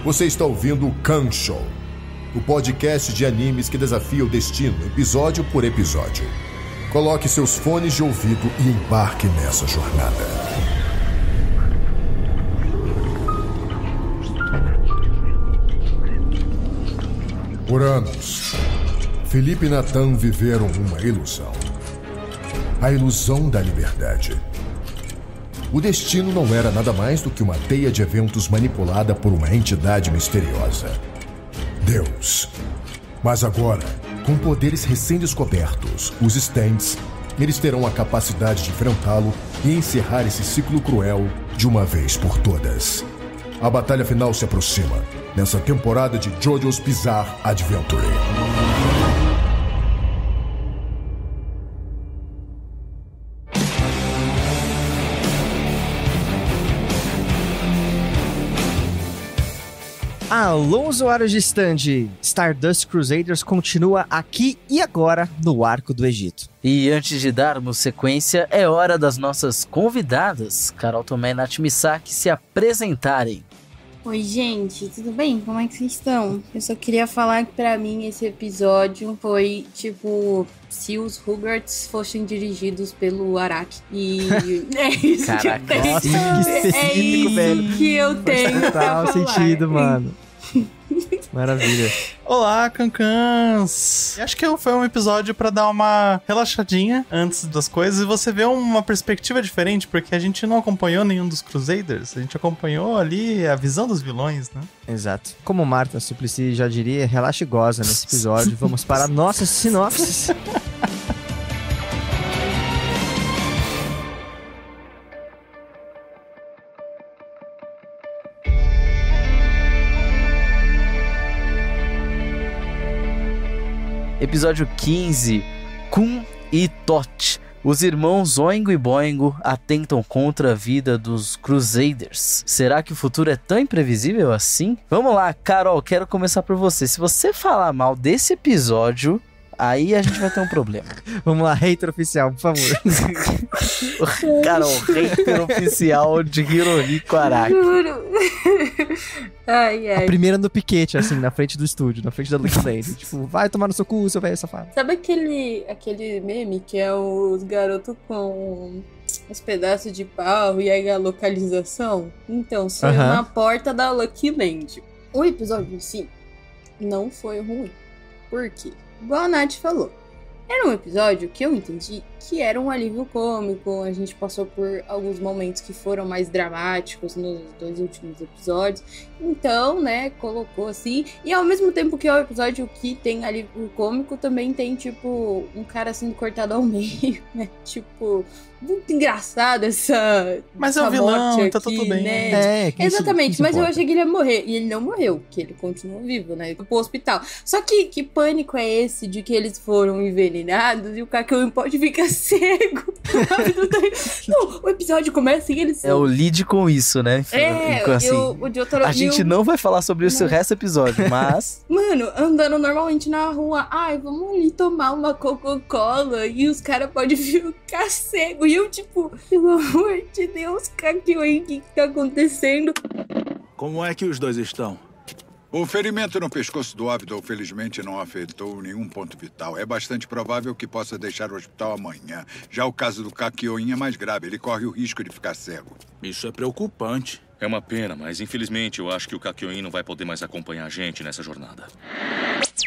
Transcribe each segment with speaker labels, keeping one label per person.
Speaker 1: Você está ouvindo o Kanshow, o podcast de animes que desafia o destino episódio por episódio. Coloque seus fones de ouvido e embarque nessa jornada. Por anos, Felipe e Nathan viveram uma ilusão. A ilusão da liberdade. O destino não era nada mais do que uma teia de eventos manipulada por uma entidade misteriosa. Deus. Mas agora, com poderes recém-descobertos, os Stands, eles terão a capacidade de enfrentá-lo e encerrar esse ciclo cruel de uma vez por todas. A batalha final se aproxima, nessa temporada de JoJo's Bizarre Adventure.
Speaker 2: Alô, usuários de stand! Stardust Crusaders continua aqui e agora no Arco do Egito.
Speaker 3: E antes de darmos sequência, é hora das nossas convidadas, Carol Tomé e Nath Misaki, se apresentarem.
Speaker 4: Oi, gente, tudo bem? Como é que vocês estão? Eu só queria falar que pra mim esse episódio foi tipo se os Rugrats fossem dirigidos pelo Araki. E é isso.
Speaker 3: Caraca,
Speaker 4: que eu tenho.
Speaker 2: Nossa, que específico, velho.
Speaker 4: Que eu tenho pra
Speaker 2: Total
Speaker 4: falar.
Speaker 2: sentido, mano. Maravilha.
Speaker 5: Olá, Cancãs! Acho que foi um episódio pra dar uma relaxadinha antes das coisas e você vê uma perspectiva diferente, porque a gente não acompanhou nenhum dos Crusaders, a gente acompanhou ali a visão dos vilões, né?
Speaker 2: Exato. Como Marta Suplicy já diria, relaxa e goza nesse episódio. Vamos para nossas sinopses.
Speaker 3: Episódio 15, Kun e Tot. Os irmãos Oingo e Boingo atentam contra a vida dos Crusaders. Será que o futuro é tão imprevisível assim? Vamos lá, Carol, quero começar por você. Se você falar mal desse episódio, aí a gente vai ter um problema.
Speaker 2: Vamos lá, hater oficial, por favor.
Speaker 3: Carol, hater oficial de Hirohiko Araki.
Speaker 4: Juro. Ai, ai.
Speaker 2: A primeira no piquete, assim, na frente do estúdio, na frente da Lucky Lane. Tipo, vai tomar no seu cu, seu velho safado.
Speaker 4: Sabe aquele meme que é os garotos com os pedaços de pau e aí a localização? Então, saiu na porta da Lucky Land. O episódio em si não foi ruim. Por quê? Igual a Nath falou. Era um episódio que eu entendi que era um alívio cômico. A gente passou por alguns momentos que foram mais dramáticos nos dois últimos episódios. Então, né, colocou assim. E ao mesmo tempo que é o episódio que tem alívio cômico, também tem, tipo, um cara sendo cortado ao meio, né? Tipo, muito engraçado essa.
Speaker 5: Mas
Speaker 4: essa
Speaker 5: é o vilão,
Speaker 4: morte
Speaker 5: tá
Speaker 4: aqui,
Speaker 5: tudo bem.
Speaker 4: né? Exatamente,
Speaker 2: isso
Speaker 4: mas eu
Speaker 2: importa.
Speaker 4: achei que ele ia morrer. E ele não morreu, porque ele continuou vivo, né? Pro hospital. Só que pânico é esse de que eles foram envenenados e o Kakyoin pode ficar cego. Não, o episódio começa e eles
Speaker 3: É o lead com isso, né? Assim,
Speaker 4: o Jotaro,
Speaker 3: a gente não vai falar sobre isso o resto do episódio, mas...
Speaker 4: Mano, andando normalmente na rua, ai, vamos ali tomar uma Coca-Cola e os caras podem ficar cego. E eu, tipo, pelo amor de Deus, Kakyoin, o que tá acontecendo?
Speaker 6: Como é que os dois estão?
Speaker 7: O ferimento no pescoço do Abdul, felizmente, não afetou nenhum ponto vital. É bastante provável que possa deixar o hospital amanhã. Já o caso do Kakyoin é mais grave. Ele corre o risco de ficar cego.
Speaker 6: Isso é preocupante.
Speaker 8: É uma pena, mas infelizmente eu acho que o Kakyoin não vai poder mais acompanhar a gente nessa jornada.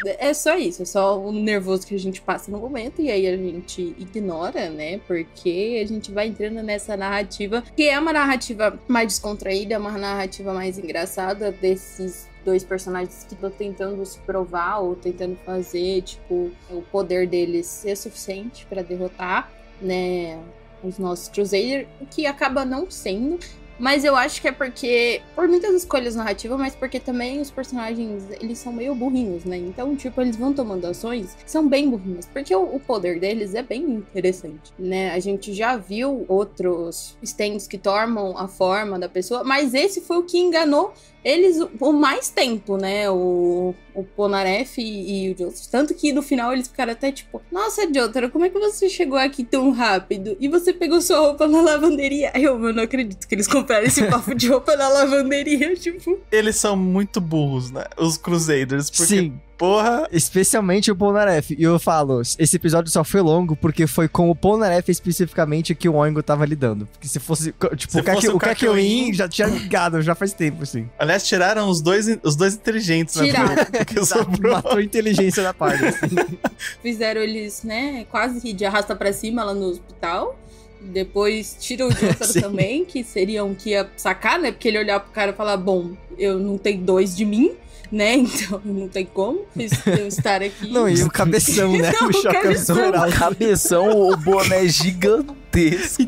Speaker 4: É só isso, é só o nervoso que a gente passa no momento e aí a gente ignora, né? Porque a gente vai entrando nessa narrativa, que é uma narrativa mais descontraída, é uma narrativa mais engraçada desses dois personagens que estão tentando se provar ou tentando fazer, tipo, o poder deles ser suficiente pra derrotar, né, os nossos Crusader, o que acaba não sendo. Mas eu acho que é porque, por muitas escolhas narrativas, mas porque também os personagens, eles são meio burrinhos, né? Então, tipo, eles vão tomando ações que são bem burrinhas. Porque o poder deles é bem interessante, né? A gente já viu outros stands que tomam a forma da pessoa, mas esse foi o que enganou eles o mais tempo, né? O o Polnareff e o Jotaro. Tanto que no final eles ficaram até tipo, nossa, Jotaro, como é que você chegou aqui tão rápido? E você pegou sua roupa na lavanderia? Eu não acredito que eles compraram esse papo de roupa na lavanderia, tipo...
Speaker 5: Eles são muito burros, né? Os Crusaders, porque...
Speaker 2: Sim.
Speaker 5: Porra!
Speaker 2: Especialmente o Polnareff. E eu falo, esse episódio só foi longo porque foi com o Polnareff especificamente que o Oingo tava lidando. Porque se fosse, tipo,
Speaker 5: Se
Speaker 2: o Kakyoin já tinha ligado, já faz tempo, assim.
Speaker 5: Aliás, tiraram os dois inteligentes, né? Porque sobrou.
Speaker 2: Matou a inteligência da parte, assim.
Speaker 4: Fizeram eles, né, quase de arrasta pra cima lá no hospital. Depois tiram o Jotaro também, que seria um que ia sacar, né? Porque ele olhar pro cara e falar, bom, eu não tenho 2 de mim, né? Então não tem como eu estar aqui.
Speaker 2: Não, e o cabeção, né?
Speaker 4: Não,
Speaker 2: o
Speaker 3: Cabeção, o boné gigantesco.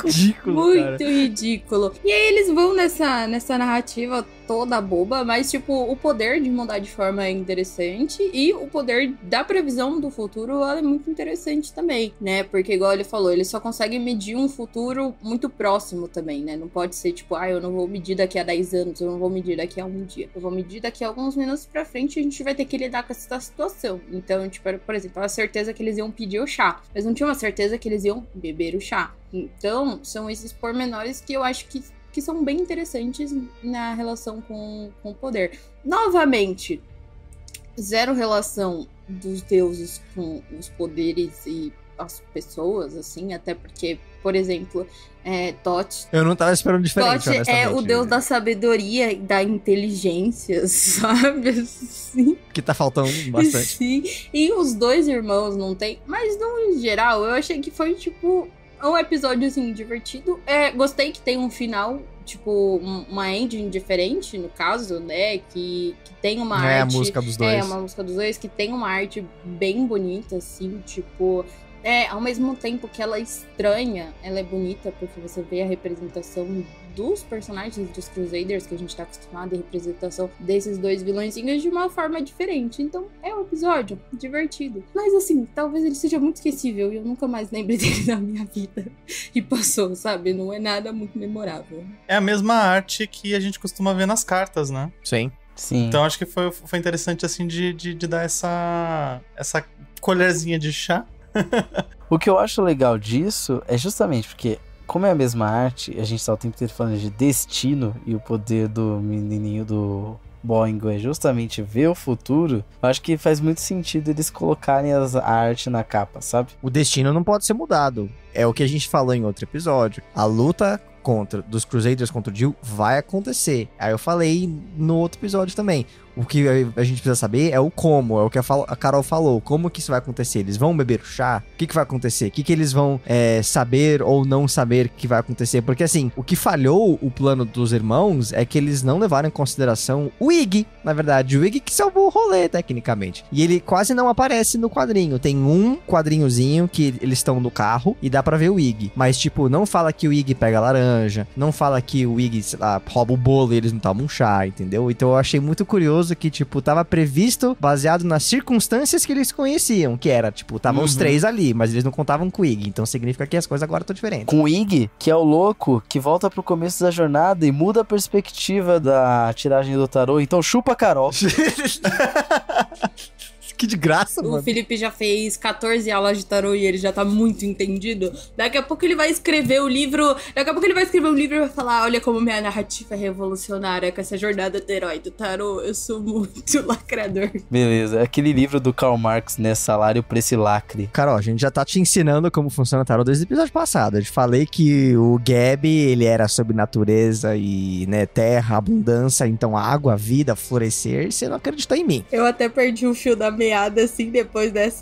Speaker 2: Ridículo,
Speaker 4: muito
Speaker 2: cara.
Speaker 4: ridículo. E aí eles vão nessa narrativa toda boba, mas, tipo, o poder de mudar de forma é interessante e o poder da previsão do futuro ela é muito interessante também, né? Porque, igual ele falou, ele só consegue medir um futuro muito próximo também, né? Não pode ser, tipo, eu não vou medir daqui a 10 anos, eu não vou medir daqui a um dia. Eu vou medir daqui a alguns minutos pra frente e a gente vai ter que lidar com essa situação. Então, tipo, por exemplo, a certeza que eles iam pedir o chá, mas não tinha uma certeza que eles iam beber o chá. Então, são esses pormenores que eu acho que são bem interessantes na relação com o poder. Novamente, zero relação dos deuses com os poderes e as pessoas, assim, até porque, por exemplo, Thoth...
Speaker 2: Eu não tava esperando diferente,
Speaker 4: Thoth é o deus da sabedoria e da inteligência, sabe? Assim.
Speaker 2: Que tá faltando bastante.
Speaker 4: Sim, e os dois irmãos não tem, mas no geral, eu achei que foi, tipo... um episódio, assim, divertido. Gostei que tem um final, tipo, uma ending diferente, no caso, né? Que tem uma arte...
Speaker 2: a música dos dois.
Speaker 4: Uma música dos dois, que tem uma arte bem bonita, assim, tipo... ao mesmo tempo que ela é estranha, ela é bonita, porque você vê a representação dos personagens dos Crusaders, que a gente tá acostumado, e a representação desses dois vilõezinhos de uma forma diferente. Então, é um episódio divertido. Mas, assim, talvez ele seja muito esquecível e eu nunca mais lembre dele na minha vida. E passou, sabe? Não é nada muito memorável.
Speaker 5: É a mesma arte que a gente costuma ver nas cartas, né?
Speaker 2: Sim.
Speaker 3: Sim.
Speaker 5: Então, acho que foi interessante, assim, de dar essa colherzinha de chá.
Speaker 3: O que eu acho legal disso é justamente porque, como é a mesma arte, a gente tá o tempo inteiro falando de destino e o poder do menininho do Boingo é justamente ver o futuro. Eu acho que faz muito sentido eles colocarem a arte na capa, sabe?
Speaker 2: O destino não pode ser mudado. É o que a gente falou em outro episódio. A luta dos Crusaders contra o Jill vai acontecer. Aí eu falei no outro episódio também. O que a gente precisa saber é o como, é o que a Carol falou. Como que isso vai acontecer? Eles vão beber o chá? O que vai acontecer? O que eles vão saber ou não saber que vai acontecer? Porque assim, o que falhou o plano dos irmãos é que eles não levaram em consideração o Iggy, na verdade. O Iggy que salvou o rolê, tecnicamente. E ele quase não aparece no quadrinho. Tem um quadrinhozinho que eles estão no carro e dá pra ver o Iggy. Mas, tipo, não fala que o Iggy pega a laranja, não fala que o Iggy, sei lá, rouba o bolo e eles não tomam um chá, entendeu? Então eu achei muito curioso que, tipo, tava previsto baseado nas circunstâncias que eles conheciam, que era, tipo, estavam os três ali, mas eles não contavam com o Iggy, então significa que as coisas agora estão diferentes.
Speaker 3: Com o Iggy, que é o louco, que volta pro começo da jornada e muda a perspectiva da tiragem do tarô, então chupa a Carol.
Speaker 2: Que de graça, mano.
Speaker 4: O Felipe já fez 14 aulas de tarô e ele já tá muito entendido. Daqui a pouco ele vai escrever o livro. Daqui a pouco ele vai escrever um livro e vai falar: olha como minha narrativa é revolucionária com essa jornada do herói do tarô. Eu sou muito lacrador.
Speaker 3: Beleza, aquele livro do Karl Marx, né? Salário pra esse lacre.
Speaker 2: Carol, a gente já tá te ensinando como funciona o tarô desde o episódio passado. Eu te falei que o Gabi, ele era sobre natureza e, né, terra, abundância, então água, vida, florescer, e você não acreditou em mim.
Speaker 4: Eu até perdi o fio da meada, assim, depois dessa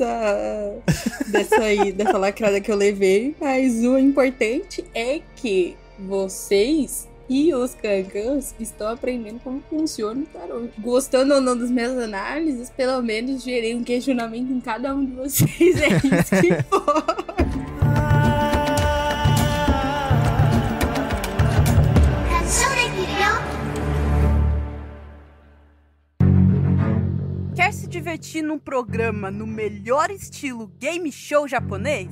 Speaker 4: lacrada que eu levei. Mas o importante é que vocês e os cancãs estão aprendendo como funciona o tarô. Gostando ou não das minhas análises, pelo menos gerei um questionamento em cada um de vocês. É isso que for.
Speaker 9: Quer se divertir num programa no melhor estilo game show japonês?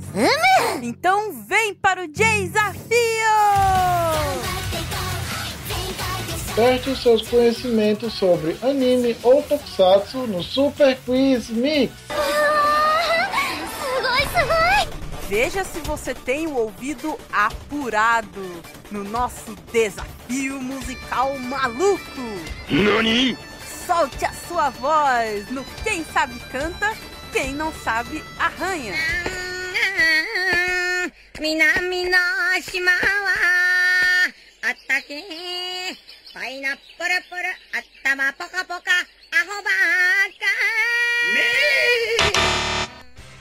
Speaker 9: Então vem para o Desafio!
Speaker 10: Teste os seus conhecimentos sobre anime ou tokusatsu no Super Quiz Mix.
Speaker 9: Veja se você tem o ouvido apurado no nosso desafio musical maluco.
Speaker 8: Nani?
Speaker 9: Solte a sua voz no Quem Sabe Canta, Quem Não Sabe Arranha.
Speaker 11: Minami no shima wa atake, paina pura pura, atama poca poca, arrobaca.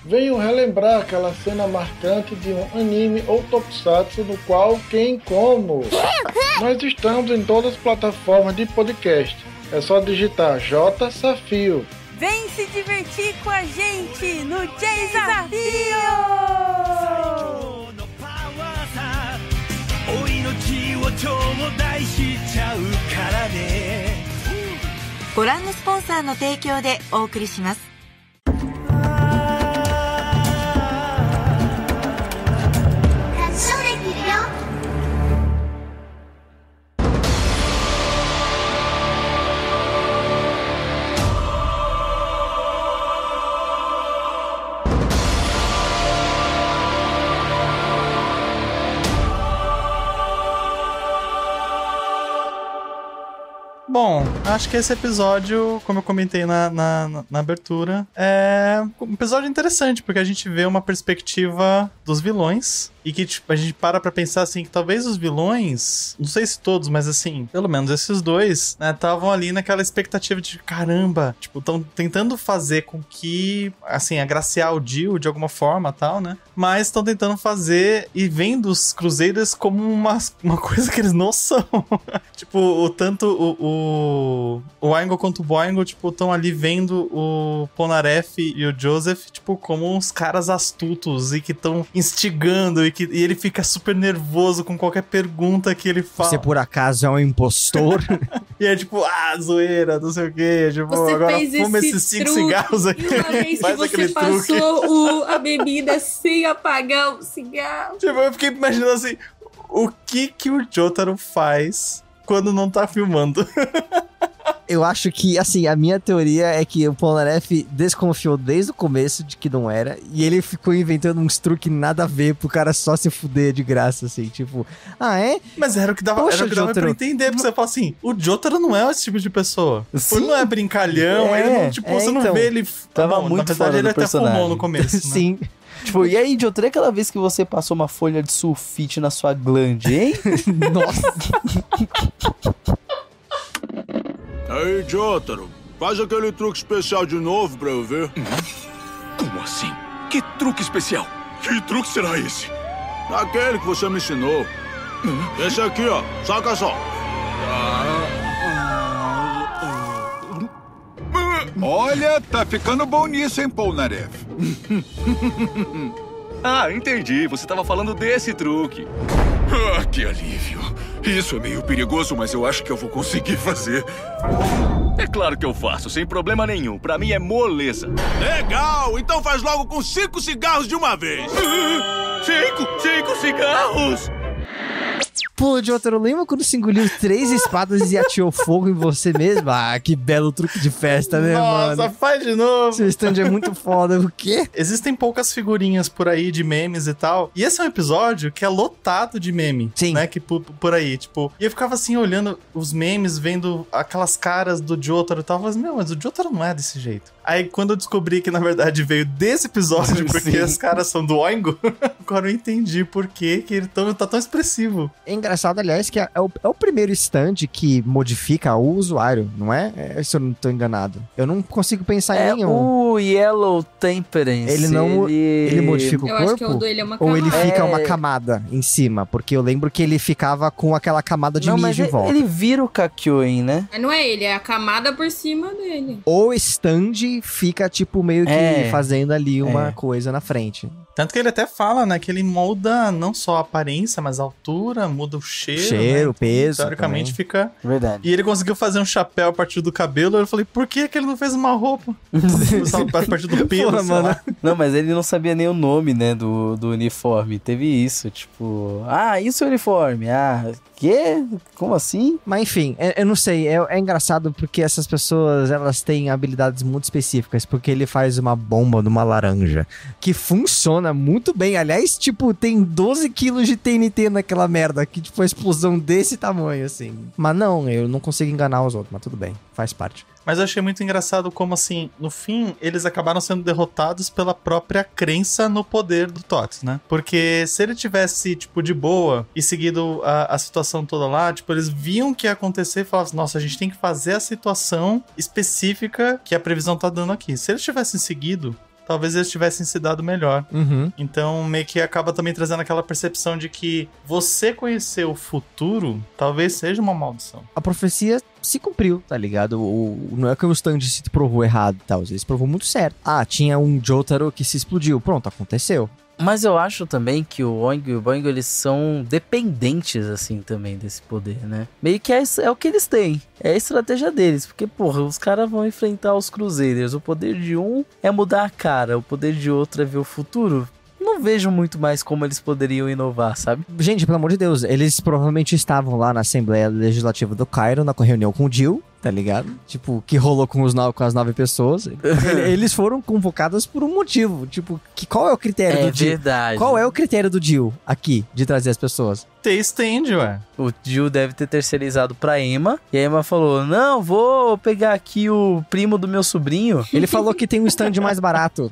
Speaker 10: Venham relembrar aquela cena marcante de um anime ou tokusatsu no qual quem como. Nós estamos em todas as plataformas de podcast. É só digitar J Safio.
Speaker 9: Vem se divertir com a gente no Desafio!
Speaker 5: Bom, acho que esse episódio, como eu comentei na abertura, é um episódio interessante, porque a gente vê uma perspectiva dos vilões e que tipo, a gente para pra pensar assim, que talvez os vilões, não sei se todos, mas assim, pelo menos esses dois, né, estavam ali naquela expectativa de caramba, tipo, estão tentando fazer com que, assim, agraciar o Jill de alguma forma tal, né, mas estão tentando fazer e vendo os Crusaders como uma coisa que eles não são. Tipo, tanto o Oingo quanto o Boingo, tipo, estão ali vendo o Polnareff e o Joseph, tipo, como uns caras astutos e que estão instigando e ele fica super nervoso com qualquer pergunta que ele fala.
Speaker 2: Você por acaso é um impostor?
Speaker 5: E é tipo, zoeira, não sei o quê. Tipo,
Speaker 4: você
Speaker 5: agora
Speaker 4: fez
Speaker 5: fuma
Speaker 4: esse
Speaker 5: esses 5
Speaker 4: truque,
Speaker 5: cigarros aqui.
Speaker 4: E uma vez
Speaker 5: faz
Speaker 4: que
Speaker 5: aquele
Speaker 4: você
Speaker 5: truque.
Speaker 4: passou a bebida sem apagar o cigarro.
Speaker 5: Tipo, eu fiquei imaginando assim, o que o Jotaro faz quando não tá filmando?
Speaker 2: Eu acho que, assim, a minha teoria é que o Polnareff desconfiou desde o começo de que não era, e ele ficou inventando uns truques nada a ver pro cara só se fuder de graça, assim, tipo, é?
Speaker 5: Mas era o que dava,
Speaker 2: Poxa,
Speaker 5: pra entender, porque você fala assim, o Jotaro não é esse tipo de pessoa.
Speaker 2: Sim.
Speaker 5: Ele não é brincalhão, ele não, tipo, você não
Speaker 3: então,
Speaker 5: vê ele...
Speaker 3: Tava
Speaker 5: Bom,
Speaker 3: muito
Speaker 5: na verdade,
Speaker 3: fora
Speaker 5: ele
Speaker 3: do
Speaker 5: até
Speaker 3: personagem.
Speaker 5: fumou no começo, né?
Speaker 2: Sim.
Speaker 3: Tipo, e aí, Jotaro, aquela vez que você passou uma folha de sulfite na sua glande, hein?
Speaker 2: Nossa.
Speaker 6: Aí, Jotaro, faz aquele truque especial de novo pra eu ver.
Speaker 8: Como assim? Que truque especial?
Speaker 6: Que truque será esse? Aquele que você me ensinou. Esse aqui, ó. Saca só.
Speaker 7: Olha, tá ficando bom nisso, hein, Polnareff?
Speaker 8: Entendi. Você tava falando desse truque.
Speaker 6: Que alívio. Isso é meio perigoso, mas eu acho que eu vou conseguir fazer.
Speaker 8: É claro que eu faço, sem problema nenhum. Pra mim é moleza.
Speaker 6: Legal! Então faz logo com 5 cigarros de uma vez.
Speaker 8: 5 cigarros!
Speaker 2: Pô, Jotaro, lembra quando você engoliu 3 espadas e atirou fogo em você mesmo? Que belo truque de festa, né, mano?
Speaker 5: Nossa, faz de novo.
Speaker 2: Seu stand é muito foda, o quê?
Speaker 5: Existem poucas figurinhas por aí de memes e tal. E esse é um episódio que é lotado de meme.
Speaker 2: Sim.
Speaker 5: Né? Que por aí, tipo... E eu ficava assim, olhando os memes, vendo aquelas caras do Jotaro e tal. Eu falei, meu, mas o Jotaro não é desse jeito. Aí, quando eu descobri que, na verdade, veio desse episódio, porque as caras são do Oingo, agora eu entendi por que ele tá tão expressivo.
Speaker 2: É engraçado, aliás, que é o primeiro stand que modifica o usuário, não é? Se eu não tô enganado. Eu não consigo pensar em nenhum.
Speaker 3: O Yellow Temperance.
Speaker 2: Ele modifica o corpo?
Speaker 4: Acho que o dele é uma
Speaker 2: ou
Speaker 4: camada.
Speaker 2: ele fica uma camada em cima? Porque eu lembro que ele ficava com aquela camada de mijo em volta.
Speaker 3: Ele vira o Kakyoin, né?
Speaker 4: Mas não é ele, é a camada por cima dele.
Speaker 2: O stand fica, tipo, meio que fazendo ali uma coisa na frente.
Speaker 5: Tanto que ele até fala, né, que ele molda não só a aparência, mas a altura, muda o cheiro,
Speaker 2: né? Peso.
Speaker 5: Teoricamente
Speaker 2: também.
Speaker 5: fica...
Speaker 3: Verdade.
Speaker 5: E ele conseguiu fazer um chapéu a partir do cabelo. Eu falei, por que ele não fez uma roupa? A partir do pelo,
Speaker 2: Porra, mano.
Speaker 3: Não, mas ele não sabia nem o nome, né, do uniforme. Teve isso, tipo... isso é uniforme. quê? Como assim?
Speaker 2: Mas enfim, eu não sei, é engraçado porque essas pessoas, elas têm habilidades muito específicas, porque ele faz uma bomba numa laranja, que funciona muito bem, aliás, tipo, tem 12 quilos de TNT naquela merda, que tipo, a explosão desse tamanho, assim. Mas não, eu não consigo enganar os outros, mas tudo bem, faz parte.
Speaker 5: Mas eu achei muito engraçado como, assim, no fim, eles acabaram sendo derrotados pela própria crença no poder do Tots, né? Porque se ele tivesse, tipo, de boa e seguido a situação toda lá, tipo, eles viam o que ia acontecer e falavam assim, nossa, a gente tem que fazer a situação específica que a previsão tá dando aqui. Se eles tivessem seguido, talvez eles tivessem se dado melhor.
Speaker 2: Uhum.
Speaker 5: Então, meio que acaba também trazendo aquela percepção de que você conhecer o futuro talvez seja uma maldição.
Speaker 2: A profecia se cumpriu, tá ligado? Não é que o stand se provou errado e tal, ele se provou muito certo. Ah, tinha um Jotaro que se explodiu. Pronto, aconteceu.
Speaker 3: Mas eu acho também que o Oingo e o Boingo, eles são dependentes, assim, também desse poder, né? Meio que é o que eles têm. É a estratégia deles. Porque, porra, os caras vão enfrentar os Crusaders. O poder de um é mudar a cara. O poder de outro é ver o futuro. Não vejo muito mais como eles poderiam inovar, sabe?
Speaker 2: Gente, pelo amor de Deus, eles provavelmente estavam lá na Assembleia Legislativa do Cairo, na reunião com o Jill, tá ligado? Tipo, que rolou com as 9 pessoas. Eles foram convocados por um motivo. Tipo, qual é o critério do Jill? É
Speaker 3: verdade.
Speaker 2: Qual é o critério do Jill aqui, de trazer as pessoas?
Speaker 5: Ter stand, ué.
Speaker 3: O Jill deve ter terceirizado pra Emma. E a Emma falou, não, vou pegar aqui o primo do meu sobrinho.
Speaker 2: Ele falou que tem um stand mais barato.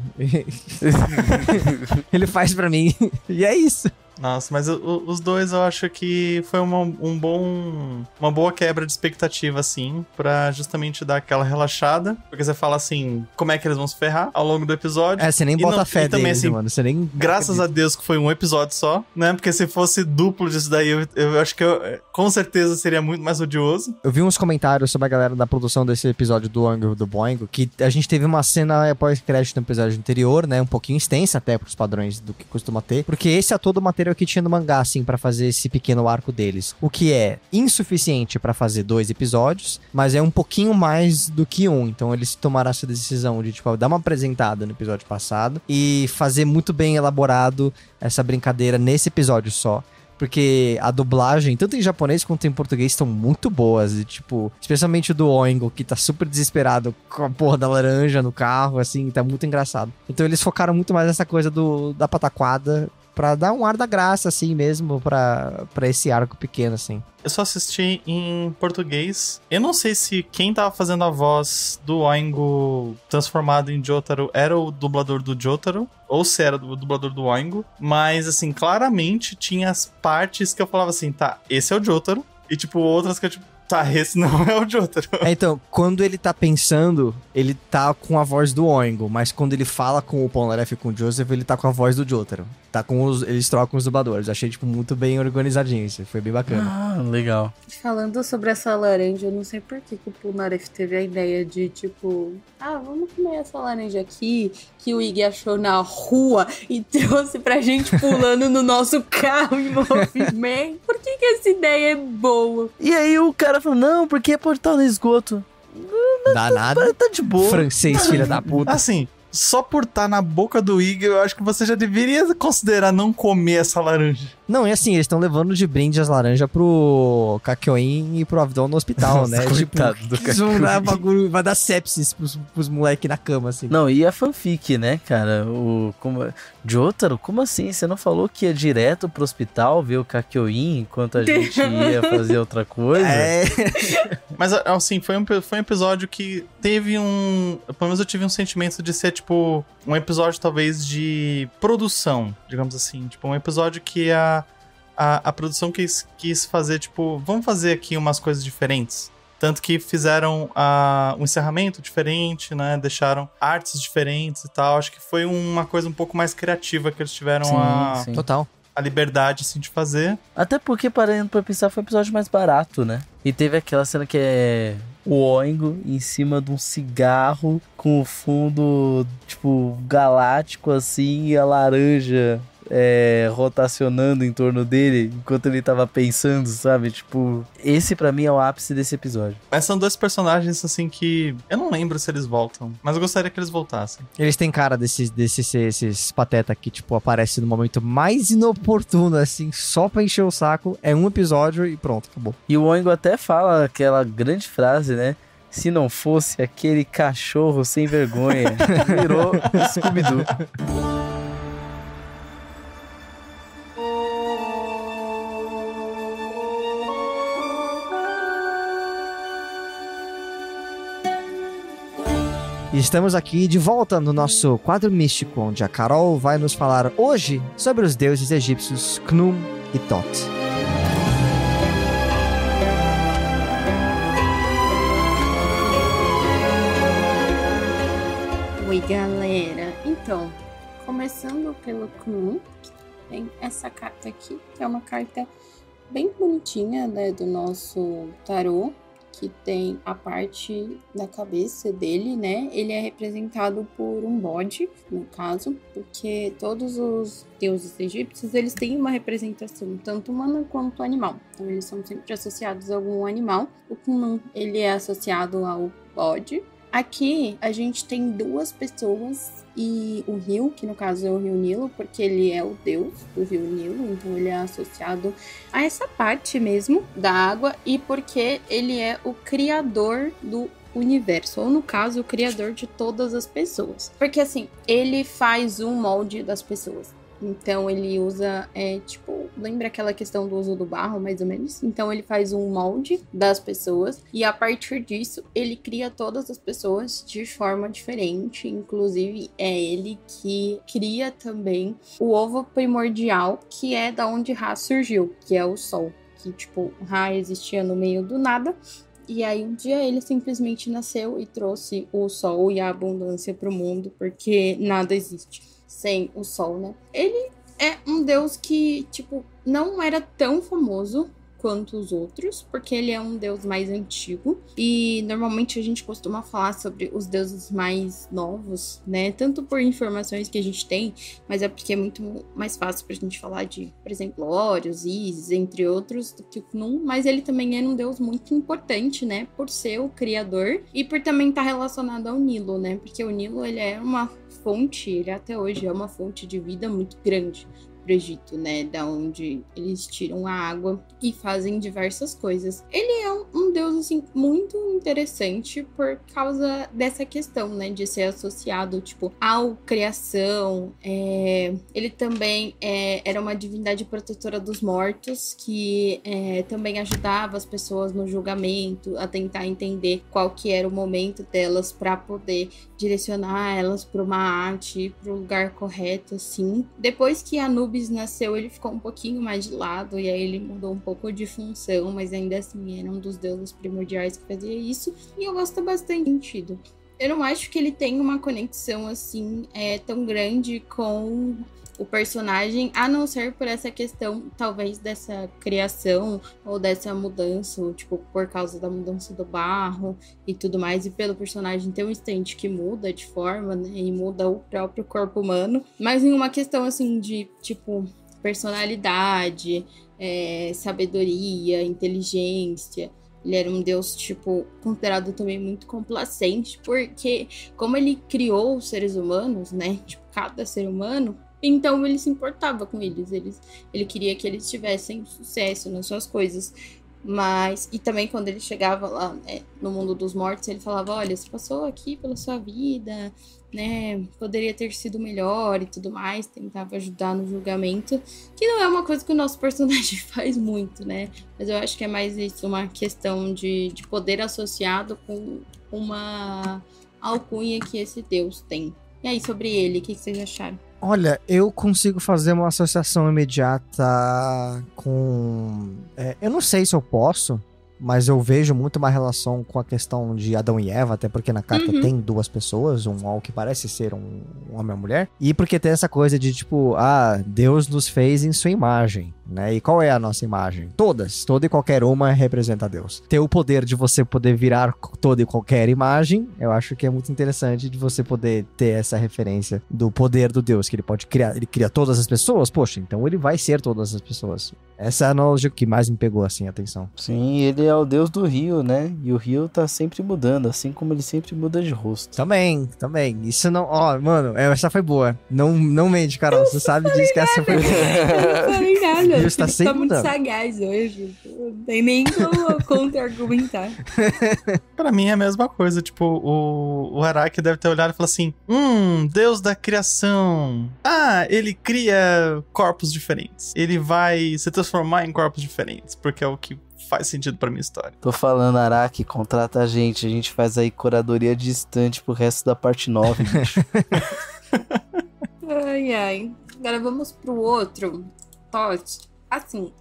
Speaker 2: Ele faz pra mim. E é isso.
Speaker 5: Nossa, mas os dois eu acho que foi uma boa quebra de expectativa, assim, pra justamente dar aquela relaxada. Porque você fala assim, como é que eles vão se ferrar ao longo do episódio.
Speaker 2: Você nem bota fé
Speaker 5: também,
Speaker 2: deles,
Speaker 5: assim,
Speaker 2: mano. Você nem...
Speaker 5: Graças a Deus que foi um episódio só, né? Porque se fosse duplo disso daí, eu acho que com certeza seria muito mais odioso.
Speaker 2: Eu vi uns comentários sobre a galera da produção desse episódio do Oingo e do Boingo, que a gente teve uma cena pós-crédito no episódio anterior, né? Um pouquinho extensa até pros padrões do que costuma ter. Porque esse é todo o material que tinha no mangá, assim, pra fazer esse pequeno arco deles. O que é insuficiente pra fazer 2 episódios, mas é um pouquinho mais do que um. Então eles tomaram essa decisão de, tipo, dar uma apresentada no episódio passado e fazer muito bem elaborado essa brincadeira nesse episódio só. Porque a dublagem, tanto em japonês quanto em português, estão muito boas. E, tipo, especialmente o do Oingo, que tá super desesperado com a porra da laranja no carro, assim, tá muito engraçado. Então eles focaram muito mais nessa coisa da pataquada, pra dar um ar da graça, assim mesmo, pra esse arco pequeno, assim.
Speaker 5: Eu só assisti em português. Eu não sei se quem tava fazendo a voz do Oingo transformado em Jotaro era o dublador do Jotaro, ou se era o dublador do Oingo. Mas, assim, claramente tinha as partes que eu falava assim, tá, esse é o Jotaro. E, tipo, outras que eu, tipo, tá, esse não é o Jotaro.
Speaker 2: Então, quando ele tá pensando, ele tá com a voz do Oingo, mas quando ele fala com o Polnareff e com o Joseph, ele tá com a voz do Jotaro. Tá eles trocam os dubladores. Achei, tipo, muito bem organizadinho isso. Foi bem bacana.
Speaker 3: Ah, legal.
Speaker 4: Falando sobre essa laranja, eu não sei por que o Polnareff teve a ideia de, tipo, vamos comer essa laranja aqui, que o Iggy achou na rua e trouxe pra gente pulando no nosso carro em movimento. Por que essa ideia é boa?
Speaker 3: E aí o cara falou, não, porque é portal no esgoto.
Speaker 2: Dá nada.
Speaker 3: Tá de boa.
Speaker 2: Francês, filha da puta.
Speaker 5: Assim, só por estar na boca do Iggy, eu acho que você já deveria considerar não comer essa laranja.
Speaker 2: Não, e assim, eles estão levando de brinde as laranjas pro Kakyoin e pro Avdol no hospital,
Speaker 3: Nossa,
Speaker 2: né?
Speaker 3: coitado
Speaker 2: tipo,
Speaker 3: do
Speaker 2: eles vão dar bagulho, vai dar sepsis pros moleques na cama, assim.
Speaker 3: Não, e a fanfic, né, cara? Jotaro, como assim? Você não falou que ia direto pro hospital ver o Kakyoin enquanto a gente ia fazer outra coisa?
Speaker 2: É.
Speaker 5: Mas, assim, foi um episódio que teve pelo menos eu tive um sentimento de ser, tipo, um episódio talvez de produção, digamos assim. Tipo, um episódio que a produção quis fazer, tipo, vamos fazer aqui umas coisas diferentes. Tanto que fizeram um encerramento diferente, né? Deixaram artes diferentes e tal. Acho que foi uma coisa um pouco mais criativa que eles tiveram
Speaker 3: sim.
Speaker 2: Total.
Speaker 5: A liberdade, assim, de fazer.
Speaker 3: Até porque, parando pra pensar, foi um episódio mais barato, né? E teve aquela cena que é o Oingo em cima de um cigarro com o fundo, tipo, galáctico, assim, e a laranja rotacionando em torno dele enquanto ele tava pensando, sabe? Tipo, esse pra mim é o ápice desse episódio.
Speaker 5: Mas são dois personagens, assim, que eu não lembro se eles voltam, mas eu gostaria que eles voltassem.
Speaker 2: Eles têm cara desses pateta que, tipo, aparece no momento mais inoportuno, assim, só pra encher o saco. É um episódio e pronto, acabou.
Speaker 3: E o Oingo até fala aquela grande frase, né? Se não fosse aquele cachorro sem vergonha, virou Scooby-Doo.
Speaker 2: E estamos aqui de volta no nosso quadro místico, onde a Carol vai nos falar hoje sobre os deuses egípcios Khnum e Tot.
Speaker 4: Oi, galera. Então, começando pelo Khnum, tem essa carta aqui, que é uma carta bem bonitinha, né, do nosso tarô, que tem a parte da cabeça dele, né? Ele é representado por um bode, no caso, porque todos os deuses egípcios, eles têm uma representação, tanto humana quanto animal. Então, eles são sempre associados a algum animal. O Khnum, ele é associado ao bode. Aqui, a gente tem duas pessoas e o rio, que no caso é o rio Nilo, porque ele é o deus do rio Nilo, então ele é associado a essa parte mesmo da água, e porque ele é o criador do universo, ou no caso, o criador de todas as pessoas. Porque assim, ele faz um molde das pessoas. Então ele usa, tipo, lembra aquela questão do uso do barro, mais ou menos? Então ele faz um molde das pessoas e a partir disso ele cria todas as pessoas de forma diferente. Inclusive é ele que cria também o ovo primordial, que é da onde Ra surgiu, que é o Sol. Que tipo, Ra existia no meio do nada. E aí um dia ele simplesmente nasceu e trouxe o Sol e a abundância para o mundo, porque nada existe sem o Sol, né? Ele é um deus que, tipo, não era tão famoso quanto os outros, porque ele é um deus mais antigo. E normalmente a gente costuma falar sobre os deuses mais novos, né? Tanto por informações que a gente tem, mas é porque é muito mais fácil pra gente falar de, por exemplo, Horus, Ísis, entre outros, do que o Khnum. Mas ele também era um deus muito importante, né? Por ser o criador e por também estar relacionado ao Nilo, né? Porque o Nilo, ele é uma fonte, ele até hoje é uma fonte de vida muito grande pro Egito, né, da onde eles tiram a água e fazem diversas coisas. Ele é um deus, assim, muito interessante por causa dessa questão, né, de ser associado, tipo, ao criação. Ele também era uma divindade protetora dos mortos, que também ajudava as pessoas no julgamento, a tentar entender qual que era o momento delas para poder direcionar elas para uma arte, para o lugar correto, assim. Depois que Anubis nasceu, ele ficou um pouquinho mais de lado, e aí ele mudou um pouco de função, mas ainda assim era um dos deuses primordiais que fazia isso, e eu gosto bastante do sentido. Eu não acho que ele tenha uma conexão assim tão grande com o personagem, a não ser por essa questão, talvez, dessa criação ou dessa mudança, tipo, por causa da mudança do barro e tudo mais, e pelo personagem ter um instante que muda de forma, né, e muda o próprio corpo humano, mas em uma questão, assim, de, tipo, personalidade, sabedoria, inteligência. Ele era um deus, tipo, considerado também muito complacente, porque como ele criou os seres humanos, né, tipo, cada ser humano, então ele se importava com eles. Ele queria que eles tivessem sucesso nas suas coisas. Mas, e também quando ele chegava lá, no mundo dos mortos, ele falava, olha, você passou aqui pela sua vida, né, poderia ter sido melhor e tudo mais, tentava ajudar no julgamento, que não é uma coisa que o nosso personagem faz muito, né, mas eu acho que é mais isso, uma questão de poder associado com uma alcunha que esse deus tem. E aí, sobre ele, o que vocês acharam?
Speaker 2: Olha, eu consigo fazer uma associação imediata com... eu não sei se eu posso, mas eu vejo muito uma relação com a questão de Adão e Eva, até porque na carta tem duas pessoas, um que parece ser um homem e uma mulher, e porque tem essa coisa de tipo, Deus nos fez em sua imagem. né? E qual é a nossa imagem? Toda e qualquer uma representa Deus. Ter o poder de você poder virar toda e qualquer imagem, eu acho que é muito interessante de você poder ter essa referência do poder do Deus, que ele pode criar, ele cria todas as pessoas, poxa, então ele vai ser todas as pessoas. Essa é a analogia que mais me pegou, assim, a atenção.
Speaker 3: Sim, ele é o deus do rio, né? E o rio tá sempre mudando, assim como ele sempre muda de rosto.
Speaker 2: Também. Isso não... Ó, mano, essa foi boa. Não mente, Carol. Você sabe disso que essa foi boa.
Speaker 4: Eu não falei nada.
Speaker 2: Deus tá sempre
Speaker 4: muito
Speaker 2: mudando.
Speaker 4: sagaz hoje. Não tem nem como contra-argumentar.
Speaker 5: Pra mim é a mesma coisa. Tipo, o Araki deve ter olhado e falado assim: Deus da criação. Ah, ele cria corpos diferentes. Ele vai se transformar em corpos diferentes. Porque é o que faz sentido pra minha história.
Speaker 3: Tô falando, Araki, contrata a gente faz aí curadoria distante pro resto da parte 9, bicho.
Speaker 4: Ai. Agora vamos pro outro. Thoth. Assim,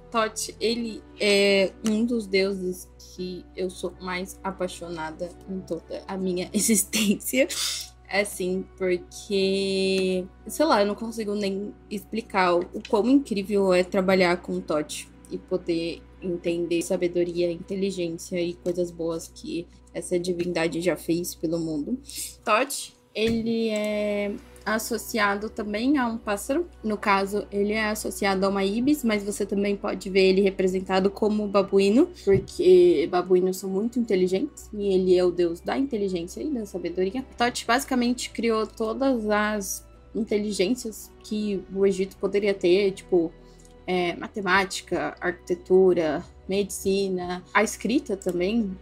Speaker 4: Thoth, ele é um dos deuses que eu sou mais apaixonada em toda a minha existência. Assim, porque, sei lá, eu não consigo nem explicar o quão incrível é trabalhar com Thoth e poder entender sabedoria, inteligência e coisas boas que essa divindade já fez pelo mundo. Thoth, ele é associado também a um pássaro. No caso, ele é associado a uma ibis, mas você também pode ver ele representado como babuíno, porque babuínos são muito inteligentes e ele é o deus da inteligência e da sabedoria. Thoth basicamente criou todas as inteligências que o Egito poderia ter, tipo matemática, arquitetura, medicina, a escrita também,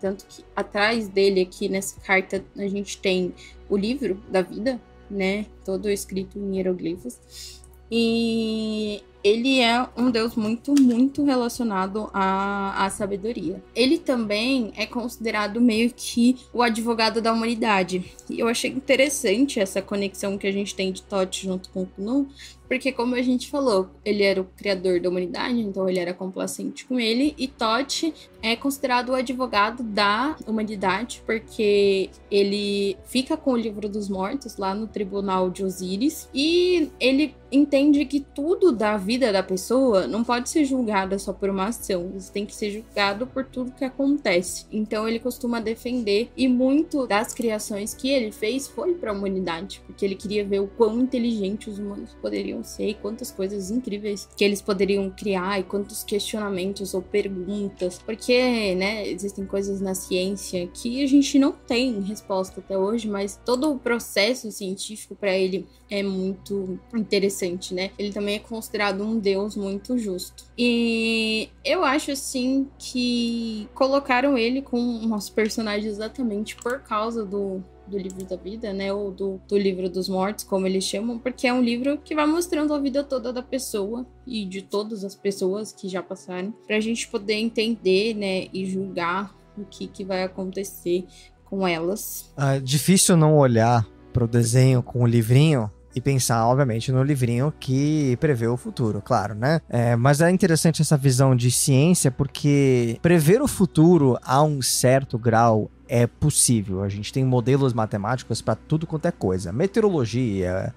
Speaker 4: tanto que atrás dele aqui nessa carta a gente tem o livro da vida, né, todo escrito em hieroglifos, e ele é um deus muito, muito relacionado à sabedoria. Ele também é considerado meio que o advogado da humanidade, e eu achei interessante essa conexão que a gente tem de Thoth junto com Khnum, porque como a gente falou, ele era o criador da humanidade, então ele era complacente com ele, e Thoth é considerado o advogado da humanidade, porque ele fica com o livro dos mortos lá no tribunal de Osíris, e ele entende que tudo da vida da pessoa não pode ser julgada só por uma ação, você tem que ser julgado por tudo que acontece. Então ele costuma defender, e muito das criações que ele fez foi para a humanidade, porque ele queria ver o quão inteligente os humanos poderiam ser, e quantas coisas incríveis que eles poderiam criar, e quantos questionamentos ou perguntas, porque, né, existem coisas na ciência que a gente não tem resposta até hoje, mas todo o processo científico para ele é muito interessante, né? Ele também é considerado um deus muito justo. E eu acho, assim, que colocaram ele com o nosso personagem exatamente por causa do livro da vida, né, ou do livro dos mortos, como eles chamam, porque é um livro que vai mostrando a vida toda da pessoa e de todas as pessoas que já passaram, pra gente poder entender, né, e julgar o que vai acontecer com elas.
Speaker 2: É difícil não olhar pro desenho com o livrinho e pensar, obviamente, no livrinho que prevê o futuro, claro, né? Mas é interessante essa visão de ciência, porque prever o futuro a um certo grau é possível. A gente tem modelos matemáticos para tudo quanto é coisa. Meteorologia,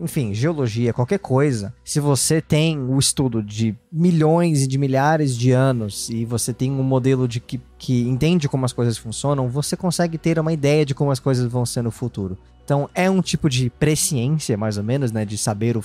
Speaker 2: enfim, geologia, qualquer coisa. Se você tem o estudo de milhões e de milhares de anos e você tem um modelo de que entende como as coisas funcionam, você consegue ter uma ideia de como as coisas vão ser no futuro. Então, é um tipo de presciência, mais ou menos, né? De saber o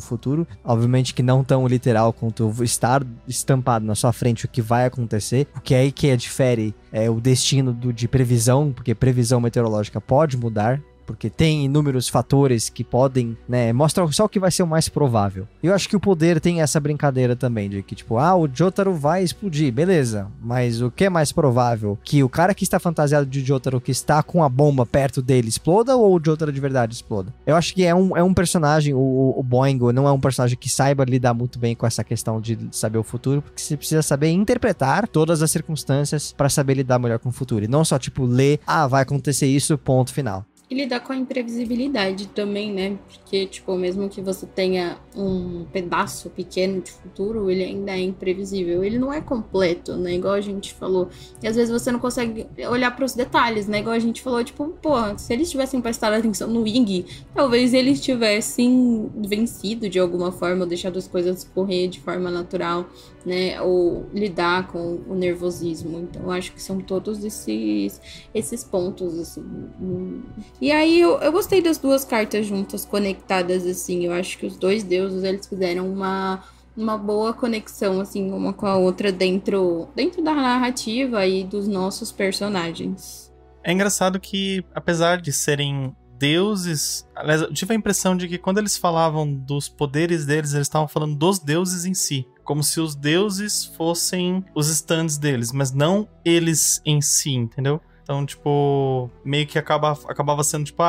Speaker 2: futuro. Obviamente que não tão literal quanto estar estampado na sua frente o que vai acontecer. Porque é aí que difere o destino de previsão, porque previsão meteorológica pode mudar. Porque tem inúmeros fatores que podem, né, mostrar só o que vai ser o mais provável. E eu acho que o poder tem essa brincadeira também, de que tipo, o Jotaro vai explodir, beleza. Mas o que é mais provável? Que o cara que está fantasiado de Jotaro, que está com a bomba perto dele, exploda, ou o Jotaro de verdade exploda? Eu acho que é um personagem, o Boingo não é um personagem que saiba lidar muito bem com essa questão de saber o futuro, porque você precisa saber interpretar todas as circunstâncias para saber lidar melhor com o futuro. E não só, tipo, ler, vai acontecer isso, ponto final.
Speaker 4: E lidar com a imprevisibilidade também, né? Porque, tipo, mesmo que você tenha um pedaço pequeno de futuro, ele ainda é imprevisível. Ele não é completo, né? Igual a gente falou. E às vezes você não consegue olhar pros detalhes, né? Igual a gente falou, tipo, porra, se eles tivessem prestado atenção no Ing, talvez eles tivessem vencido de alguma forma, ou deixado as coisas correr de forma natural, né? Ou lidar com o nervosismo. Então, eu acho que são todos esses pontos, assim. E aí, eu gostei das duas cartas juntas, conectadas, assim. Eu acho que os dois deuses, eles fizeram uma boa conexão, assim, uma com a outra dentro da narrativa e dos nossos personagens.
Speaker 5: É engraçado que, apesar de serem deuses... Aliás, eu tive a impressão de que quando eles falavam dos poderes deles, eles estavam falando dos deuses em si. Como se os deuses fossem os stands deles, mas não eles em si, entendeu? Então, tipo, meio que acabava sendo, tipo,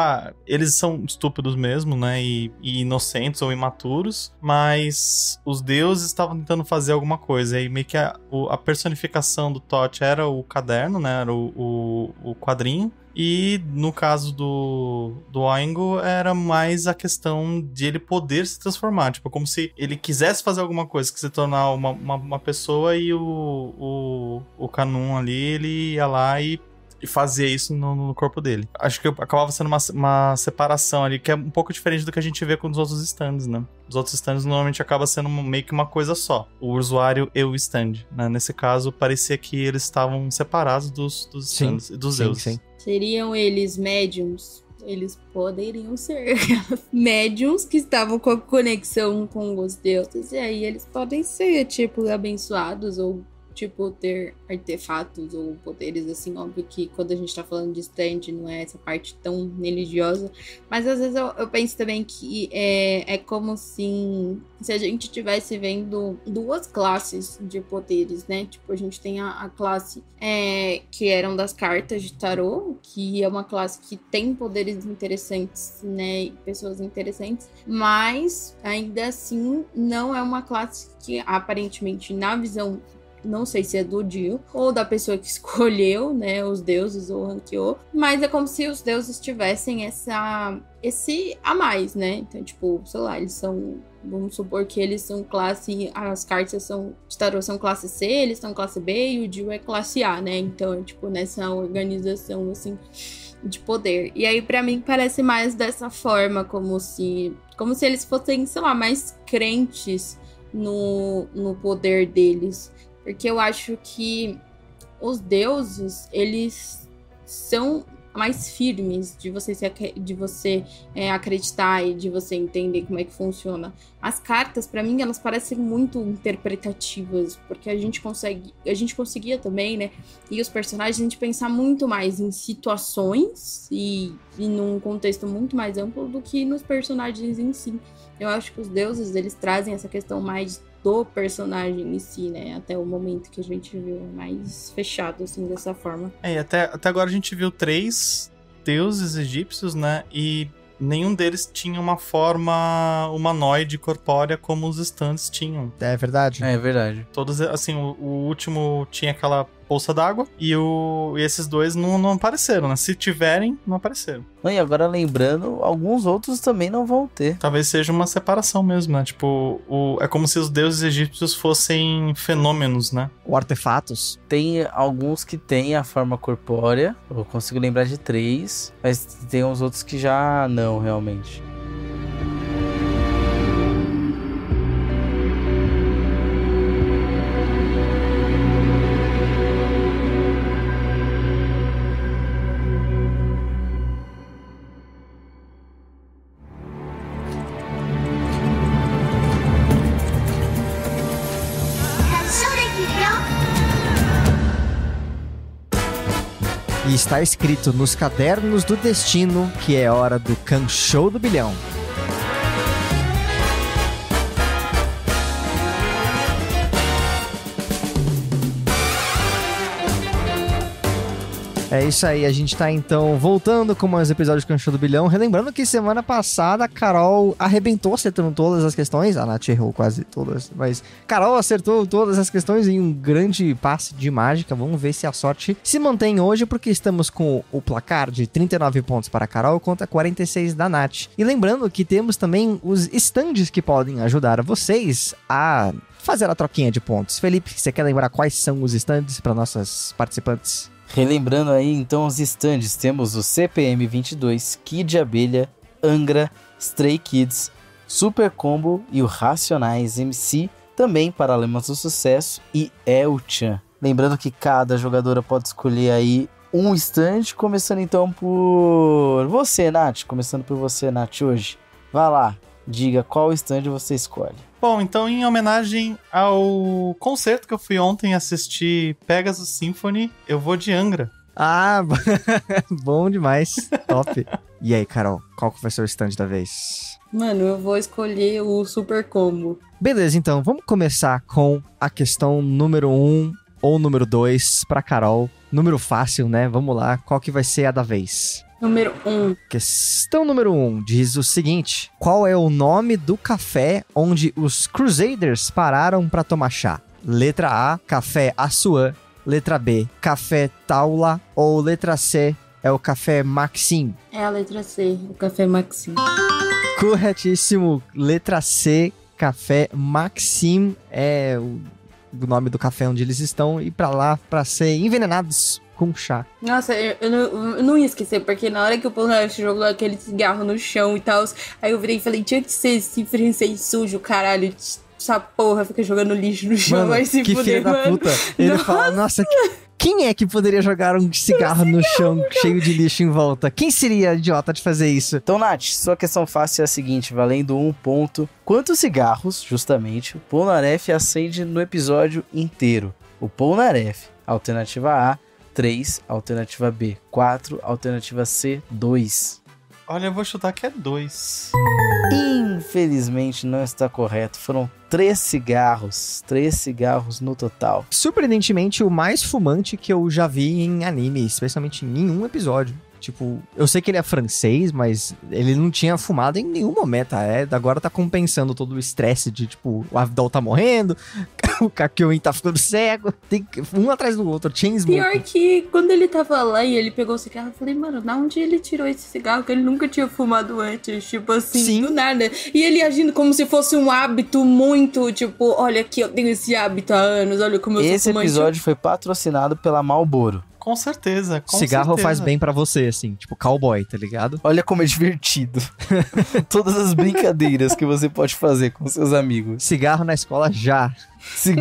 Speaker 5: eles são estúpidos mesmo, né, e inocentes ou imaturos, mas os deuses estavam tentando fazer alguma coisa, e meio que a personificação do Thoth era o caderno, né, era o quadrinho, e no caso do Oingo era mais a questão de ele poder se transformar, tipo, como se ele quisesse fazer alguma coisa, que se tornar uma pessoa, e o Khanum ali, ele ia lá e fazia isso no corpo dele. Acho que acabava sendo uma separação ali, que é um pouco diferente do que a gente vê com os outros stands, né? Os outros stands normalmente acaba sendo meio que uma coisa só. O usuário e o stand, né? Nesse caso, parecia que eles estavam separados dos stands e dos deuses. Sim.
Speaker 4: Seriam eles médiums? Eles poderiam ser médiums que estavam com a conexão com os deuses. E aí eles podem ser, tipo, abençoados ou tipo, ter artefatos ou poderes, assim, óbvio que quando a gente tá falando de stand não é essa parte tão religiosa, mas às vezes eu penso também que é como se a gente estivesse vendo duas classes de poderes, né? Tipo, a gente tem a classe que eram das cartas de tarô, que é uma classe que tem poderes interessantes, né? E pessoas interessantes, mas ainda assim não é uma classe que aparentemente na visão, não sei se é do Dio ou da pessoa que escolheu, né, os deuses ou ranqueou, mas é como se os deuses tivessem esse a mais, né? Então, tipo, sei lá, eles são, vamos supor que eles são classe, as cartas de tarô são classe C, eles são classe B e o Dio é classe A, né? Então, é tipo, nessa organização, assim, de poder. E aí, pra mim, parece mais dessa forma, como se eles fossem, sei lá, mais crentes no poder deles. Porque eu acho que os deuses, eles são mais firmes de você acreditar e de você entender como é que funciona. As cartas, pra mim, elas parecem muito interpretativas, porque a gente conseguia também, né? E os personagens, a gente pensar muito mais em situações e num contexto muito mais amplo do que nos personagens em si. Eu acho que os deuses, eles trazem essa questão mais do personagem em si, né? Até o momento que a gente viu mais fechado, assim, dessa forma.
Speaker 5: E até agora a gente viu 3 deuses egípcios, né? E nenhum deles tinha uma forma humanoide, corpórea, como os stands tinham.
Speaker 2: É verdade?
Speaker 3: É verdade.
Speaker 5: Todos, assim, o último tinha aquela poça d'água e esses dois não apareceram, né? Se tiverem, não apareceram.
Speaker 3: E agora lembrando, alguns outros também não vão ter.
Speaker 5: Talvez seja uma separação mesmo, né? Tipo, é como se os deuses egípcios fossem fenômenos, né?
Speaker 2: Ou artefatos.
Speaker 3: Tem alguns que têm a forma corpórea, eu consigo lembrar de 3, mas tem uns outros que já não, realmente.
Speaker 2: E está escrito nos cadernos do destino que é hora do Kanshou do Bilhão. É isso aí, a gente tá então voltando com mais episódios do Show do Bilhão. Relembrando que semana passada a Carol arrebentou acertando todas as questões. A Nath errou quase todas, mas Carol acertou todas as questões em um grande passe de mágica. Vamos ver se a sorte se mantém hoje, porque estamos com o placar de 39 pontos para a Carol contra 46 da Nath. E lembrando que temos também os stands que podem ajudar vocês a fazer a troquinha de pontos. Felipe, você quer lembrar quais são os stands para nossas participantes?
Speaker 3: Relembrando aí, então, os stands, temos o CPM 22, Kid Abelha, Angra, Stray Kids, Super Combo e o Racionais MC, também Paralamas do Sucesso e El-chan. Lembrando que cada jogadora pode escolher aí um stand, começando então por você, Nath. Começando por você, Nath, hoje. Vá lá, diga qual stand você escolhe.
Speaker 5: Bom, então em homenagem ao concerto que eu fui ontem assistir Pegasus Symphony, eu vou de Angra.
Speaker 2: Ah, bom demais. Top. E aí, Carol, qual que vai ser o stand da vez?
Speaker 4: Mano, eu vou escolher o Super Combo.
Speaker 2: Beleza, então, vamos começar com a questão número 1 ou número 2 pra Carol. Número fácil, né? Vamos lá, qual que vai ser a da vez?
Speaker 4: Número 1.
Speaker 2: Questão número 1 diz o seguinte: qual é o nome do café onde os Crusaders pararam pra tomar chá? Letra A, Café Assuan. Letra B, Café Taula. Ou letra C, é o Café Maxim?
Speaker 4: É a letra C, o Café Maxim.
Speaker 2: Corretíssimo. Letra C, Café Maxim é o nome do café onde eles estão, e pra lá pra ser envenenados com chá.
Speaker 4: Nossa, eu não ia esquecer, porque na hora que o Polnareff jogou aquele cigarro no chão e tal, aí eu virei e falei, tinha que ser esse francês sujo, caralho, essa porra fica jogando lixo no chão,
Speaker 2: Mano,
Speaker 4: vai se
Speaker 2: que
Speaker 4: fuder,
Speaker 2: filho da puta. Ele fala, nossa, quem é que poderia jogar um cigarro no chão cheio de lixo em volta? Quem seria idiota de fazer isso?
Speaker 3: Então, Nath, sua questão fácil é a seguinte, valendo 1 ponto. Quantos cigarros, justamente, o Polnareff acende no episódio inteiro? O Polnareff, alternativa A, 3, alternativa B, 4, alternativa C, 2.
Speaker 5: Olha, eu vou chutar que é 2.
Speaker 3: Infelizmente não está correto. Foram 3 cigarros. 3 cigarros no total.
Speaker 2: Surpreendentemente, o mais fumante que eu já vi em anime, especialmente em um episódio. Tipo, eu sei que ele é francês, mas ele não tinha fumado em nenhum momento. Agora tá compensando todo o estresse de, tipo, o Avdol tá morrendo, o Kakyoin tá ficando cego, tem um atrás do outro, Chainsmoke.
Speaker 4: Pior que quando ele tava lá e ele pegou o cigarro, eu falei, mano, da onde ele tirou esse cigarro que ele nunca tinha fumado antes? Tipo assim,
Speaker 2: Sim.
Speaker 4: Do nada. E ele agindo como se fosse um hábito muito, tipo, olha aqui, eu tenho esse hábito há anos, olha como eu sou
Speaker 3: Esse
Speaker 4: fumante.
Speaker 3: episódio foi patrocinado pela Marlboro.
Speaker 5: Com certeza, com
Speaker 2: Cigarro
Speaker 5: certeza.
Speaker 2: faz bem pra você, assim, tipo cowboy, tá ligado?
Speaker 3: Olha como é divertido. Todas as brincadeiras que você pode fazer com seus amigos.
Speaker 2: Cigarro na escola já.
Speaker 3: Sim.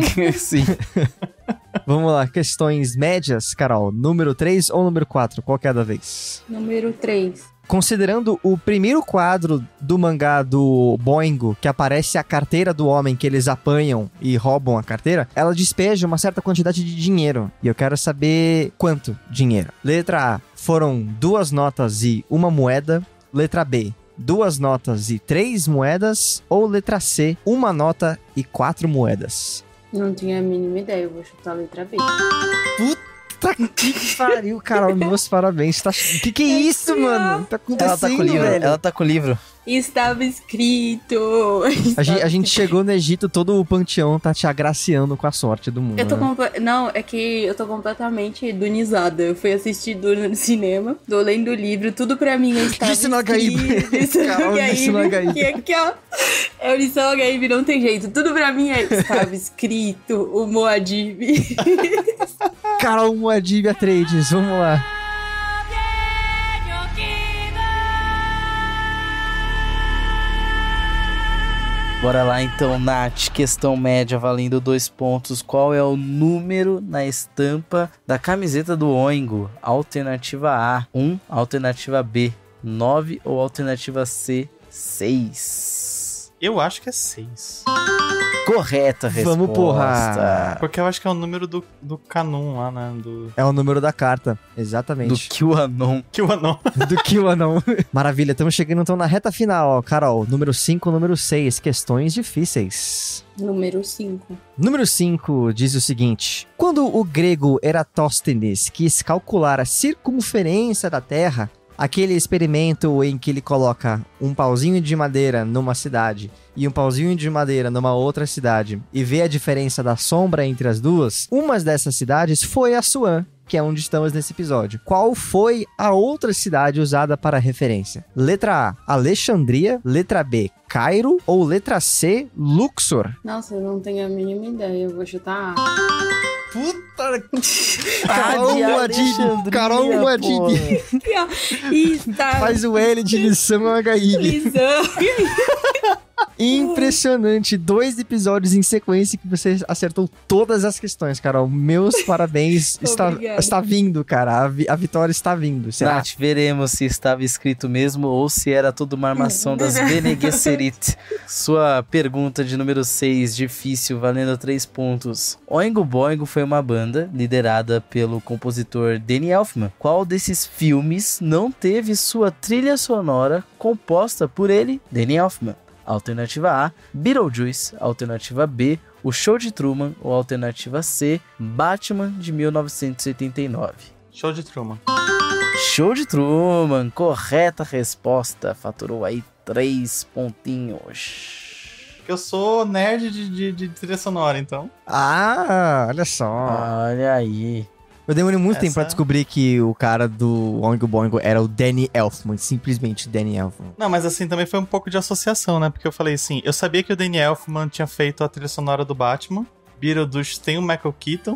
Speaker 2: Vamos lá, questões médias, Carol. Número 3 ou número 4? Qual que é a da vez?
Speaker 4: Número 3.
Speaker 2: Considerando o primeiro quadro do mangá do Boingo, que aparece a carteira do homem que eles apanham e roubam a carteira, ela despeja uma certa quantidade de dinheiro. E eu quero saber quanto dinheiro. Letra A, foram 2 notas e 1 moeda. Letra B, 2 notas e 3 moedas. Ou letra C, 1 nota e 4 moedas.
Speaker 4: Não tinha a mínima ideia, eu vou chutar a letra B.
Speaker 2: Puta que pariu, Carol. Meus parabéns. Que é isso, mano? Tá acontecendo,
Speaker 3: Ela tá com o livro.
Speaker 2: velho.
Speaker 3: Ela tá com o livro.
Speaker 4: Estava escrito.
Speaker 2: A gente chegou no Egito, todo o panteão tá te agraciando com a sorte do mundo.
Speaker 4: Eu tô
Speaker 2: né?
Speaker 4: Não, é que eu tô completamente dunizada. Eu fui assistir Duna no cinema, tô lendo o livro, tudo pra mim estava
Speaker 2: Lição Agaíbe. Carol, Lição Agaíbe.
Speaker 4: Que aqui, ó. É o Lição Agaíbe, não tem jeito. Tudo pra mim estava escrito o Muad'Dib.
Speaker 2: Carol Muad'Dib Atreides, vamos lá.
Speaker 3: Bora lá então, Nath. Questão média valendo 2 pontos. Qual é o número na estampa da camiseta do Oingo? Alternativa A, 1. Alternativa B, 9. Ou alternativa C, 6?
Speaker 5: Eu acho que é 6.
Speaker 3: Correta resposta.
Speaker 2: Vamos porra.
Speaker 5: Porque eu acho que é o número do Canum lá, né?
Speaker 2: É o número da carta, exatamente.
Speaker 3: Do QAnon.
Speaker 2: Do QAnon. Maravilha, estamos chegando então na reta final, ó. Carol, número 5, número 6, questões difíceis.
Speaker 4: Número 5.
Speaker 2: Número 5 diz o seguinte: quando o grego Eratóstenes quis calcular a circunferência da Terra, aquele experimento em que ele coloca um pauzinho de madeira numa cidade e um pauzinho de madeira numa outra cidade e vê a diferença da sombra entre as duas, uma dessas cidades foi Assuã, que é onde estamos nesse episódio. Qual foi a outra cidade usada para referência? Letra A, Alexandria. Letra B, Cairo. Ou letra C, Luxor?
Speaker 4: Nossa, eu não tenho a mínima ideia. Eu vou chutar A.
Speaker 2: Puta que... Carol Madini. Faz o L de lição Agaíbe. Impressionante, 2 episódios em sequência que você acertou todas as questões, Carol. Meus parabéns. está vindo, cara. A vitória está vindo. Será?
Speaker 3: Nath, veremos se estava escrito mesmo ou se era toda uma armação das Bene Gesserit. Sua pergunta de número 6, difícil, valendo 3 pontos. Oingo Boingo foi uma banda liderada pelo compositor Danny Elfman. Qual desses filmes não teve sua trilha sonora composta por ele, Danny Elfman? Alternativa A, Beetlejuice. Alternativa B, O Show de Truman. Ou alternativa C, Batman de 1989.
Speaker 5: Show de Truman.
Speaker 3: Show de Truman, correta resposta. Faturou aí 3 pontinhos.
Speaker 5: Eu sou nerd de trilha sonora, então.
Speaker 2: Ah, olha só.
Speaker 3: Olha aí.
Speaker 2: Eu demorei muito tempo pra descobrir que o cara do Oingo Boingo era o Danny Elfman, simplesmente Danny Elfman.
Speaker 5: Não, mas assim, também foi um pouco de associação, né? Porque eu falei assim, eu sabia que o Danny Elfman tinha feito a trilha sonora do Batman, Beetlejuice tem o Michael Keaton,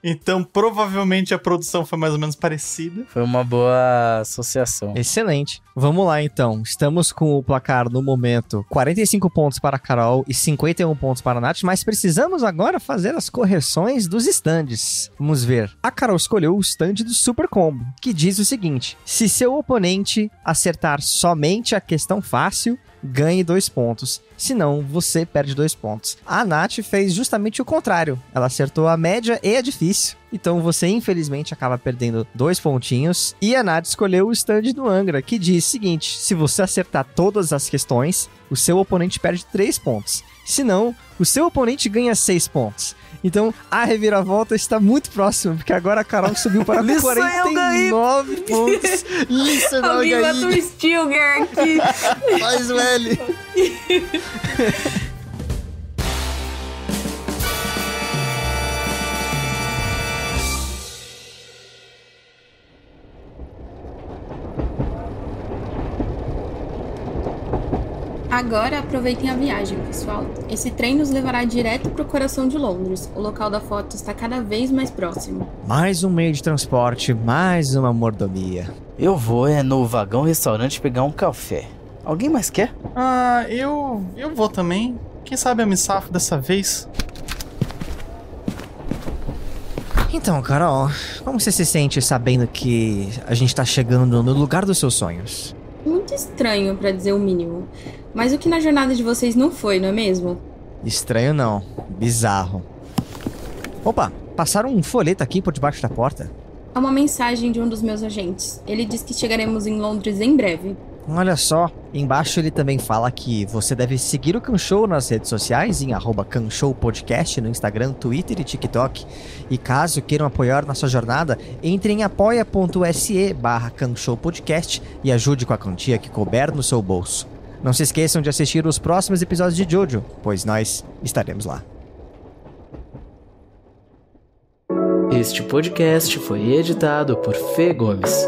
Speaker 5: então provavelmente a produção foi mais ou menos parecida.
Speaker 3: Foi uma boa associação.
Speaker 2: Excelente. Vamos lá então, estamos com o placar no momento 45 pontos para a Carol e 51 pontos para a Nath, mas precisamos agora fazer as correções dos stands. Vamos ver. A Carol escolheu o stand do Super Combo, que diz o seguinte: se seu oponente acertar somente a questão fácil, ganhe 2 pontos. Se não, você perde 2 pontos. A Nath fez justamente o contrário. Ela acertou a média e a difícil. Então você, infelizmente, acaba perdendo 2 pontinhos. E a Nath escolheu o stand do Angra, que diz o seguinte: se você acertar todas as questões, o seu oponente perde 3 pontos. Se não, o seu oponente ganha 6 pontos. Então, a reviravolta está muito próxima, porque agora a Carol subiu para 49 pontos. Listen,
Speaker 4: alguém matou o Stilgar aqui.
Speaker 2: Faz o L.
Speaker 4: Agora aproveitem a viagem, pessoal. Esse trem nos levará direto para o coração de Londres. O local da foto está cada vez mais próximo.
Speaker 2: Mais um meio de transporte, mais uma mordomia.
Speaker 3: Eu vou no vagão restaurante pegar um café. Alguém mais quer?
Speaker 5: Ah, eu vou também. Quem sabe eu me safo dessa vez?
Speaker 2: Então, Carol, como você se sente sabendo que a gente tá chegando no lugar dos seus sonhos?
Speaker 4: Muito estranho, pra dizer o mínimo. Mas o que na jornada de vocês não foi, não é mesmo?
Speaker 2: Estranho não, bizarro. Opa, passaram um folheto aqui por debaixo da porta.
Speaker 4: É uma mensagem de um dos meus agentes. Ele diz que chegaremos em Londres em breve.
Speaker 2: Olha só, embaixo ele também fala que você deve seguir o Canshow nas redes sociais, em @CanshowPodcast no Instagram, Twitter e TikTok. E caso queiram apoiar nossa jornada, entre em apoia.se/CanshowPodcast e ajude com a quantia que couber no seu bolso. Não se esqueçam de assistir os próximos episódios de Jojo, pois nós estaremos lá.
Speaker 3: Este podcast foi editado por Fê Gomes.